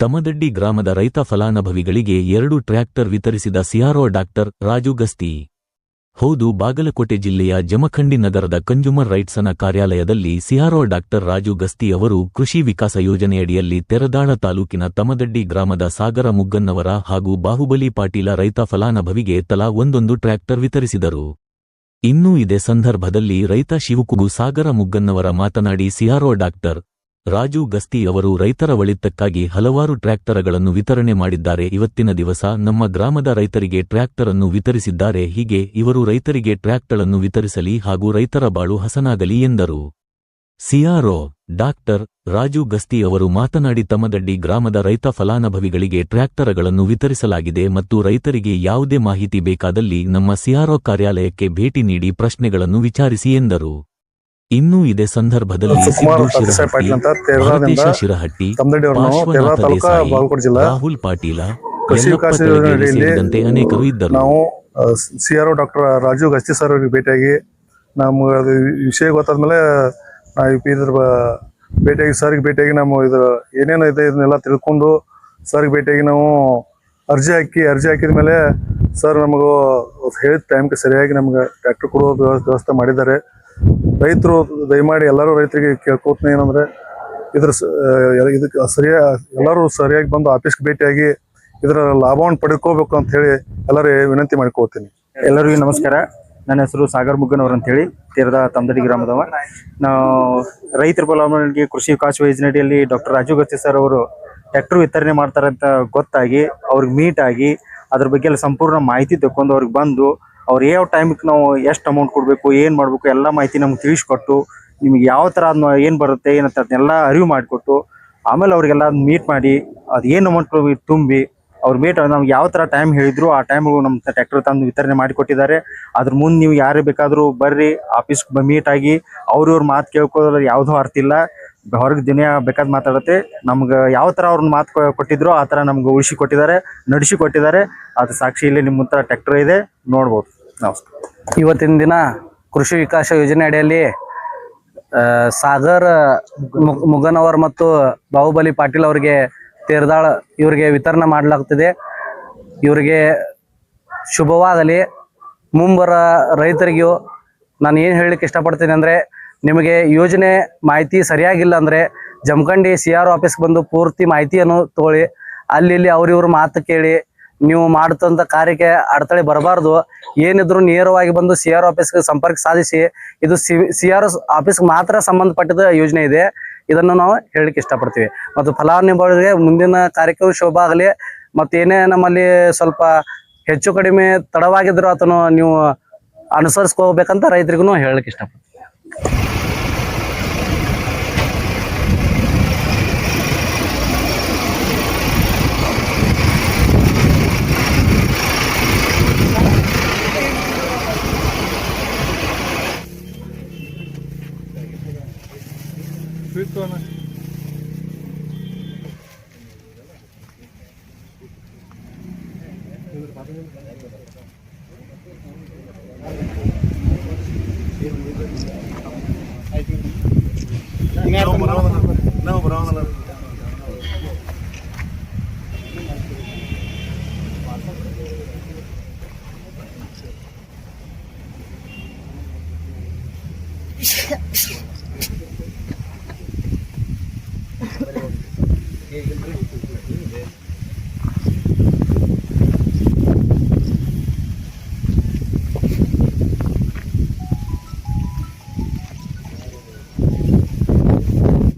ತಮದಡ್ಡಿ ಗ್ರಾಮದ ರೈತ ಫಲಾನುಭವಿಗಳಿಗೆ 2 ಟ್ರ್ಯಾಕ್ಟರ್ ವಿತರಿಸಿದ ಸಿಆರ್ಒ ಡಾಕ್ಟರ್ ರಾಜು ಗಸ್ತಿ. ಹೌದು, ಬಾಗಲಕೋಟೆ ಜಿಲ್ಲೆಯ ಜಮಖಂಡಿ ನಗರದ ಕನ್ಸ್ಯೂಮರ್ ರೈಟ್ಸ್ನ ಕಾರ್ಯಾಲಯದಲ್ಲಿ ಸಿಆರ್ಒ ಡಾಕ್ಟರ್ ರಾಜು ಗಸ್ತಿ ಅವರು ಕೃಷಿ ವಿಕಾಸ ಯೋಜನೆಯಡಿಯಲ್ಲಿ ತೆರದಾಳ ತಾಲೂಕಿನ ತಮದಡ್ಡಿ ಗ್ರಾಮದ ಸಾಗರ ಮುಗ್ಗನ್ನವರ ಹಾಗೂ ಬಾಹುಬಲಿ ಪಾಟೀಲ ರೈತ ಫಲಾನುಭವಿಗೆ ತಲಾ 1 ಟ್ರ್ಯಾಕ್ಟರ್ ವಿತರಿಸಿದರು. ಇನ್ನು ಇದೇ ಸಂದರ್ಭದಲ್ಲಿ ರೈತ ಶಿವಕುಗು ಸಾಗರ ಮುಗ್ಗನ್ನವರ ಮಾತನಾಡಿ, ಸಿಆರ್ಒ ಡಾಕ್ಟರ್ ರಾಜು ಗಸ್ತಿ ಅವರು ರೈತರ ಒಳಿತಕ್ಕಾಗಿ ಹಲವಾರು ಟ್ರ್ಯಾಕ್ಟರ್ಗಳನ್ನು ವಿತರಣೆ ಮಾಡಿದ್ದಾರೆ. ಇವತ್ತಿನ ದಿವಸ ನಮ್ಮ ಗ್ರಾಮದ ರೈತರಿಗೆ ಟ್ರ್ಯಾಕ್ಟರ್ ಅನ್ನು ವಿತರಿಸಿದ್ದಾರೆ. ಹೀಗೆ ಇವರು ರೈತರಿಗೆ ಟ್ರ್ಯಾಕ್ಟರ್ ಅನ್ನು ವಿತರಿಸಲಿ ಹಾಗೂ ರೈತರ ಬಾಳು ಹಸನಾಗಲಿ ಎಂದರು. ಸಿಆರ್ಒ ಡಾಕ್ಟರ್ ರಾಜು ಗಸ್ತಿ ಅವರು ಮಾತನಾಡಿ, ತಮದಡ್ಡಿ ಗ್ರಾಮದ ರೈತ ಫಲಾನುಭವಿಗಳಿಗೆ ಟ್ರ್ಯಾಕ್ಟರ್ಗಳನ್ನು ವಿತರಿಸಲಾಗಿದೆ ಮತ್ತು ರೈತರಿಗೆ ಯಾವುದೇ ಮಾಹಿತಿ ಬೇಕಾದಲ್ಲಿ ನಮ್ಮ ಸಿಆರ್ಒ ಕಾರ್ಯಾಲಯಕ್ಕೆ ಭೇಟಿ ನೀಡಿ ಪ್ರಶ್ನೆಗಳನ್ನು ವಿಚಾರಿಸಿ ಎಂದರು. ಇನ್ನು ಇದೇ ಸಂದರ್ಭದಲ್ಲಿ ಸಿದ್ದು ಶಿರಹಟ್ಟಿ, ಭಾರತೇಶ ಶಿರಹಟ್ಟಿ, ಪಾರ್ಶ್ವನಾಥ ದೇಸಾಯಿ, ರಾಹುಲ್ ಪಾಟೀಲ, ಯಲ್ಲಪ್ಪ ತೆಳಗೇರಿ ಸೇರಿದಂತೆ ಅನೇಕರು ಇದ್ದರು. ನಾವು CRO doctor Raju Gasti sir ಅವರಿಗೆ ಭೇಟಿಯಾಗಿ ನಮ್ಗೆ ಅದು ವಿಷಯ ಗೊತ್ತಾದ್ಮೇಲೆ ನಾವು ಇದ್ರ ಭೇಟಿಯಾಗಿ ಸರ್ಗೆ ಭೇಟಿಯಾಗಿ ನಮ್ಮ ಇದ್ರ ಏನೇನು ಇದೆ ಇದನ್ನೆಲ್ಲ ತಿಳ್ಕೊಂಡು ಸರ್ಗೆ ಭೇಟಿಯಾಗಿ ನಾವು ಅರ್ಜಿ ಹಾಕಿದ ಮೇಲೆ ಸರ್ ನಮಗೂ ಹೇಳಿದ ಟೈಮ್ಗೆ ಸರಿಯಾಗಿ ನಮ್ಗೆ ಟ್ರ್ಯಾಕ್ಟರ್ ಕೊಡೋ ವ್ಯವಸ್ಥೆ ಮಾಡಿದ್ದಾರೆ. ರೈತರು ದಯಮಾಡಿ ಎಲ್ಲರೂ ರೈತರಿಗೆ ಕೇಳ್ಕೋತೀನಿ ಏನಂದ್ರೆ ಇದಕ್ಕೆ ಎಲ್ಲರೂ ಸರಿಯಾಗಿ ಬಂದು ಆಫೀಸ್ಗೆ ಭೇಟಿಯಾಗಿ ಇದರ ಲಾಭವನ್ನು ಪಡ್ಕೋಬೇಕು ಅಂತ ಹೇಳಿ ಎಲ್ಲರೂ ವಿನಂತಿ ಮಾಡ್ಕೋತೀನಿ. ಎಲ್ಲರಿಗೂ ನಮಸ್ಕಾರ. ನನ್ನ ಹೆಸರು ಸಾಗರ್ ಮುಗ್ಗನವರ್ ಅಂತ ಹೇಳಿ, ತೀರದ ತಮದಡ್ಡಿ ಗ್ರಾಮದವ. ನಾವು ರೈತರ ಫಲಾನುಭವಿಗಳಿಗೆ ಕೃಷಿ ವಿಕಾಸ ಯೋಜನೆಯಲ್ಲಿ ಡಾಕ್ಟರ್ ರಾಜು ಗಸ್ತಿ ಸರ್ ಅವರು ಟ್ರ್ಯಾಕ್ಟರ್ ವಿತರಣೆ ಮಾಡ್ತಾರಂತ ಗೊತ್ತಾಗಿ ಅವ್ರಿಗೆ ಮೀಟ್ ಆಗಿ ಅದ್ರ ಬಗ್ಗೆ ಎಲ್ಲ ಸಂಪೂರ್ಣ ಮಾಹಿತಿ ತಗೊಂಡು ಅವ್ರಿಗೆ ಬಂದು ಅವ್ರು ಯಾವ ಟೈಮಿಗೆ ನಾವು ಎಷ್ಟು ಅಮೌಂಟ್ ಕೊಡಬೇಕು, ಏನು ಮಾಡಬೇಕು ಎಲ್ಲ ಮಾಹಿತಿ ನಮ್ಗೆ ತಿಳಿಸ್ಕೊಟ್ಟು, ನಿಮ್ಗೆ ಯಾವ ಥರ ಅದನ್ನ ಏನು ಬರುತ್ತೆ ಏನಂತ ಅದನ್ನೆಲ್ಲ ಅರಿವು ಮಾಡಿಕೊಟ್ಟು, ಆಮೇಲೆ ಅವ್ರಿಗೆಲ್ಲ ಮೀಟ್ ಮಾಡಿ ಅದು ಏನು ಅಮೌಂಟ್ ತುಂಬಿ ಅವ್ರು ಮೀಟ್ ನಮ್ಗೆ ಯಾವ ಥರ ಟೈಮ್ ಹೇಳಿದ್ರು ಆ ಟೈಮಿಗೂ ನಮ್ಮ ಟ್ರ್ಯಾಕ್ಟರ್ ತಂದು ವಿತರಣೆ ಮಾಡಿಕೊಟ್ಟಿದ್ದಾರೆ. ಅದ್ರ ಮುಂದೆ ನೀವು ಯಾರೇ ಬೇಕಾದರೂ ಬರ್ರಿ ಆಫೀಸ್ಗೆ ಮೀಟ್ ಆಗಿ ಅವ್ರವ್ರ ಮಾತು ಕೇಳ್ಕೋದ್ರಲ್ಲಿ ಯಾವುದೂ ಅರ್ಥ ಇಲ್ಲ. ಹೊರಗೆ ದಿನ ಬೇಕಾದ ಮಾತಾಡುತ್ತೆ. ನಮ್ಗೆ ಯಾವ ಥರ ಅವ್ರನ್ನ ಮಾತು ಕೊಟ್ಟಿದ್ರು ಆ ಥರ ನಮ್ಗೆ ಉಳಿಸಿ ಕೊಟ್ಟಿದ್ದಾರೆ, ನಡೆಸಿ ಕೊಟ್ಟಿದ್ದಾರೆ. ಅದು ಸಾಕ್ಷಿ ಇಲ್ಲಿ ನಿಮ್ಮ ಹತ್ರ ಟ್ರ್ಯಾಕ್ಟರ್ ಇದೆ, ನೋಡ್ಬೋದು. ನಮಸ್ಕಾರ. ಇವತ್ತಿನ ದಿನ ಕೃಷಿ ವಿಕಾಸ ಯೋಜನೆ ಅಡಿಯಲ್ಲಿ ಸಾಗರ್ ಮುಗನವರ್ ಮತ್ತು ಬಾಹುಬಲಿ ಪಾಟೀಲ್ ಅವರಿಗೆ ತೇರದಾಳ ಇವರಿಗೆ ವಿತರಣೆ ಮಾಡಲಾಗ್ತಿದೆ. ಇವರಿಗೆ ಶುಭವಾಗಲಿ. ಮುಂಬರ ರೈತರಿಗೂ ನಾನು ಏನು ಹೇಳಲಿಕ್ಕೆ ಇಷ್ಟಪಡ್ತೀನಿ ಅಂದರೆ, ನಿಮಗೆ ಯೋಜನೆ ಮಾಹಿತಿ ಸರಿಯಾಗಿಲ್ಲ ಅಂದರೆ ಜಮಖಂಡಿ ಸಿಆರ್ಒ ಆಫೀಸ್ಗೆ ಬಂದು ಪೂರ್ತಿ ಮಾಹಿತಿಯನ್ನು ತಗೊಳ್ಳಿ. ಅಲ್ಲಿ ಅವ್ರಿವ್ರ ಮಾತು ಕೇಳಿ ನೀವು ಮಾಡುತ್ತಂಥ ಕಾರ್ಯಕ್ಕೆ ಅಡೆತಡೆ ಬರಬಾರ್ದು. ಏನಿದ್ರು ನೇರವಾಗಿ ಬಂದು ಸಿಆರ್ಒ ಆಫೀಸ್ಗೆ ಸಂಪರ್ಕ ಸಾಧಿಸಿ. ಇದು ಸಿಆರ್ಒ ಆಫೀಸ್ಗೆ ಮಾತ್ರ ಸಂಬಂಧಪಟ್ಟಿದ ಯೋಜನೆ ಇದೆ. ಇದನ್ನು ನಾವು ಹೇಳಲಿಕ್ಕೆ ಇಷ್ಟಪಡ್ತೀವಿ. ಮತ್ತು ಫಲಾನುಭವಿಗಳಿಗೆ ಮುಂದಿನ ಕಾರ್ಯಕ್ರಮ ಶೋಭ ಆಗಲಿ. ಮತ್ತು ಏನೇ ನಮ್ಮಲ್ಲಿ ಸ್ವಲ್ಪ ಹೆಚ್ಚು ಕಡಿಮೆ ತಡವಾಗಿದ್ರು ಅದನ್ನು ನೀವು ಅನುಸರಿಸ್ಕೋಬೇಕಂತ ರೈತರಿಗೂ ಹೇಳಲಿಕ್ಕೆ ಇಷ್ಟಪಡ್ತೀವಿ.